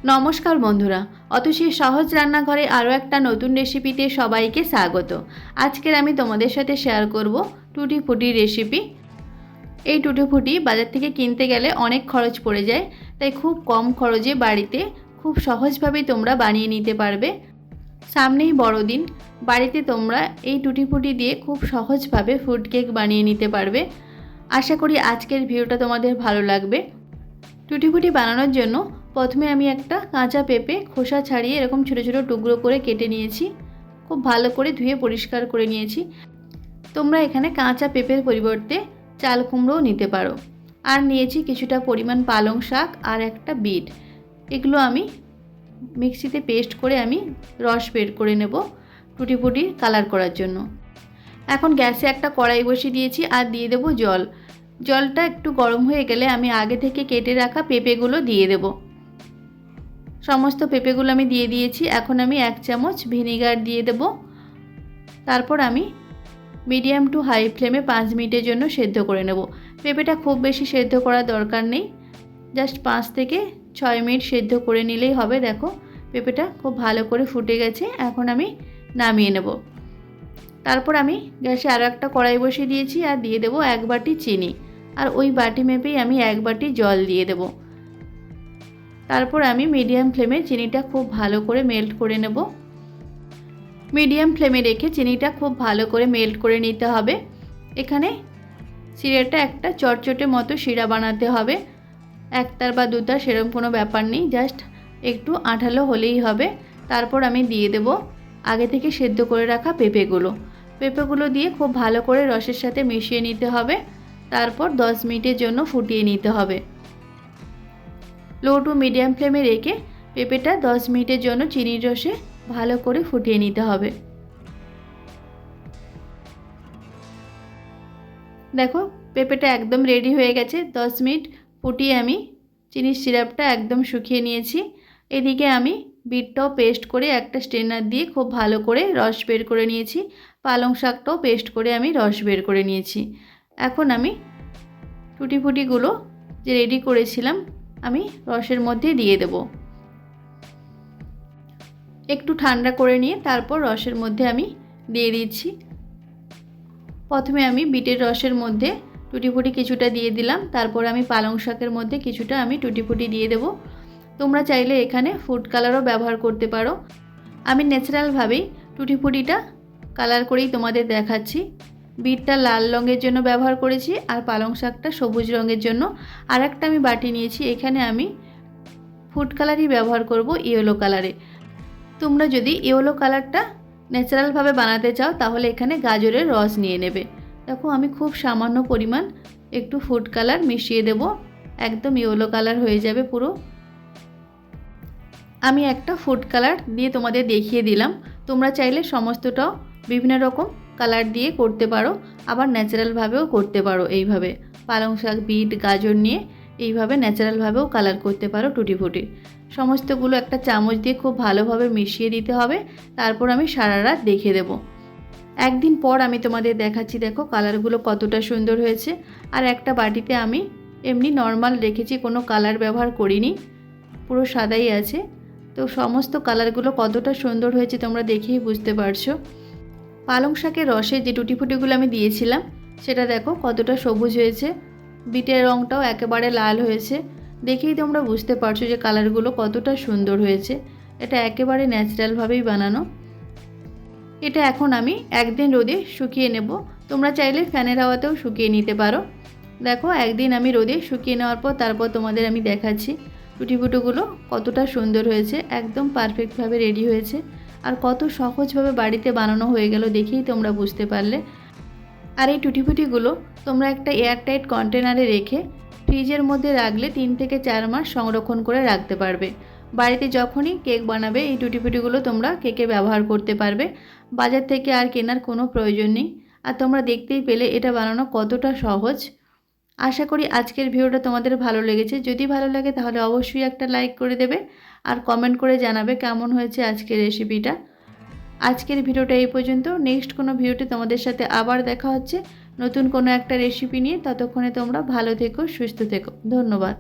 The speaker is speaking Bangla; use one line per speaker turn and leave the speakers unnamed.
নমস্কার বন্ধুরা, অতসীর সহজ রান্নাঘরে আরও একটা নতুন রেসিপিতে সবাইকে স্বাগত। আজকের আমি তোমাদের সাথে শেয়ার করব টুটি ফুটি রেসিপি। এই টুটি ফুটি বাজার থেকে কিনতে গেলে অনেক খরচ পড়ে যায়, তাই খুব কম খরচে বাড়িতে খুব সহজভাবেই তোমরা বানিয়ে নিতে পারবে। সামনেই বড়দিন, বাড়িতে তোমরা এই টুটি ফুটি দিয়ে খুব সহজভাবে ফ্রুট কেক বানিয়ে নিতে পারবে। আশা করি আজকের ভিডিওটা তোমাদের ভালো লাগবে। টুটি ফুটি বানানোর জন্য প্রথমে আমি একটা কাঁচা পেঁপে খোসা ছাড়িয়ে এরকম ছোটো ছোটো টুকরো করে কেটে নিয়েছি। খুব ভালো করে ধুয়ে পরিষ্কার করে নিয়েছি। তোমরা এখানে কাঁচা পেঁপের পরিবর্তে চাল কুমড়োও নিতে পারো। আর নিয়েছি কিছুটা পরিমাণ পালং শাক আর একটা বিট। এগুলো আমি মিক্সিতে পেস্ট করে আমি রস বের করে নেব টুটি ফুটির কালার করার জন্য। এখন গ্যাসে একটা কড়াই বসিয়ে দিয়েছি আর দিয়ে দেব জল। জলটা একটু গরম হয়ে গেলে আমি আগে থেকে কেটে রাখা পেঁপেগুলো দিয়ে দেব। সমস্ত পেঁপেগুলো আমি দিয়ে দিয়েছি। এখন আমি 1 চামচ ভিনেগার দিয়ে দেব। তারপর আমি মিডিয়াম টু হাই ফ্লেমে 5 মিনিটের জন্য সেদ্ধ করে নেব। পেঁপেটা খুব বেশি সেদ্ধ করার দরকার নেই, জাস্ট 5 থেকে 6 মিনিট সেদ্ধ করে নিলেই হবে। দেখো পেঁপেটা খুব ভালো করে ফুটে গেছে। এখন আমি নামিয়ে নেব। তারপর আমি গ্যাসে আরও একটা কড়াই বসিয়ে দিয়েছি আর দিয়ে দেব 1 বাটি চিনি। আর ওই বাটি মেপেই আমি 1 বাটি জল দিয়ে দেব। তারপর আমি মিডিয়াম ফ্লেমে চিনিটা খুব ভালো করে মেল্ট করে নেব। মিডিয়াম ফ্লেমে রেখে চিনিটা খুব ভালো করে মেল্ট করে নিতে হবে। এখানে শিরাটা একটা চটচটে মতো শিরা বানাতে হবে। একতার বা দুতার সেরকম কোনো ব্যাপার নেই, জাস্ট একটু আঠালো হলেই হবে। তারপর আমি দিয়ে দেব আগে থেকে সেদ্ধ করে রাখা পেঁপেগুলো দিয়ে খুব ভালো করে রসের সাথে মিশিয়ে নিতে হবে। তারপর 10 মিনিটের জন্য ফুটিয়ে নিতে হবে। লো টু মিডিয়াম ফ্লেমে রেখে পেঁপেটা 10 মিনিটের জন্য চিনির রসে ভালো করে ফুটিয়ে নিতে হবে। দেখো পেঁপেটা একদম রেডি হয়ে গেছে। 10 মিনিট ফুটিয়ে আমি চিনির সিরাপটা একদম শুকিয়ে নিয়েছি। এদিকে আমি বিটটাও পেস্ট করে একটা স্ট্রেনার দিয়ে খুব ভালো করে রস বের করে নিয়েছি। পালং শাকটাও পেস্ট করে আমি রস বের করে নিয়েছি। এখন আমি টুটি ফুটিগুলো যে রেডি করেছিলাম আমি রসের মধ্যে দিয়ে দেব। একটু ঠান্ডা করে নিয়ে তারপর রসের মধ্যে আমি দিয়ে দিচ্ছি। প্রথমে আমি বিটের রসের মধ্যে টুটি ফুটি কিছুটা দিয়ে দিলাম। তারপর আমি পালং শাকের মধ্যে কিছুটা আমি টুটি ফুটি দিয়ে দেব। তোমরা চাইলে এখানে ফুড কালারও ব্যবহার করতে পারো। আমি ন্যাচারালভাবেই টুটি ফুটিটা কালার করেই তোমাদের দেখাচ্ছি। বিটটা লাল রঙের জন্য ব্যবহার করেছি আর পালং শাকটা সবুজ রঙের জন্য। আর একটা আমি বাটি নিয়েছি, এখানে আমি ফুড কালারই ব্যবহার করব, ইয়েলো কালারে। তোমরা যদি ইয়েলো কালারটা ন্যাচারালভাবে বানাতে চাও তাহলে এখানে গাজরের রস নিয়ে নেবে। দেখো আমি খুব সামান্য পরিমাণ একটু ফুড কালার মিশিয়ে দেব, একদম ইয়েলো কালার হয়ে যাবে পুরো। আমি একটা ফুড কালার দিয়ে তোমাদের দেখিয়ে দিলাম। তোমরা চাইলে সমস্তটাও বিভিন্ন রকম কালার দিয়ে করতে পারো, আবার ন্যাচারালভাবেও করতে পারো। এইভাবে পালং শাক, বিট, গাজর নিয়ে এইভাবে ন্যাচারালভাবেও কালার করতে পারো টুটি ফুটি। সমস্তগুলো একটা চামচ দিয়ে খুব ভালোভাবে মিশিয়ে দিতে হবে। তারপর আমি সারা রাত রেখে দেবো। একদিন পর আমি তোমাদের দেখাচ্ছি। দেখো কালারগুলো কতটা সুন্দর হয়েছে। আর একটা বাটিতে আমি এমনি নর্মাল রেখেছি, কোনো কালার ব্যবহার করিনি, পুরো সাদাই আছে। তো সমস্ত কালারগুলো কতটা সুন্দর হয়েছে তোমরা দেখেই বুঝতে পারছো। পালং শাকের রসে যে টুটি ফুটিগুলো আমি দিয়েছিলাম সেটা দেখো কতটা সবুজ হয়েছে। বিটের রঙটাও একেবারে লাল হয়েছে। দেখেই তোমরা বুঝতে পারছো যে কালারগুলো কতটা সুন্দর হয়েছে। এটা একেবারে ন্যাচারালভাবেই বানানো। এটা এখন আমি একদিন রোদে শুকিয়ে নেব। তোমরা চাইলে ফ্যানের হাওয়াতেও শুকিয়ে নিতে পারো। দেখো একদিন আমি রোদে শুকিয়ে নেওয়ার পর তারপর তোমাদের আমি দেখাচ্ছি টুটি ফুটিগুলো কতটা সুন্দর হয়েছে। একদম পারফেক্টভাবে রেডি হয়েছে আর কত সহজভাবে বাড়িতে বানানো হয়ে গেল দেখেই তোমরা বুঝতে পারলে। আর এই টুটি ফুটিগুলো তোমরা একটা এয়ারটাইট কন্টেনারে রেখে ফ্রিজের মধ্যে রাখলে 3 থেকে 4 মাস সংরক্ষণ করে রাখতে পারবে। বাড়িতে যখনই কেক বানাবে এই টুটি ফুটিগুলো তোমরা কেকে ব্যবহার করতে পারবে। বাজার থেকে আর কেনার কোনো প্রয়োজন নেই। আর তোমরা দেখতেই পেলে এটা বানানো কতটা সহজ। আশা করি আজকের ভিডিওটা তোমাদের ভালো লেগেছে। যদি ভালো লাগে তাহলে অবশ্যই একটা লাইক করে দেবে আর কমেন্ট করে জানাবে কেমন হয়েছে আজকের রেসিপিটা। আজকের ভিডিওটা এই পর্যন্ত। নেক্সট কোনো ভিডিওতে তোমাদের সাথে আবার দেখা হচ্ছে নতুন কোনো একটা রেসিপি নিয়ে। ততক্ষণে তোমরা ভালো থেকো, সুস্থ থেকো। ধন্যবাদ।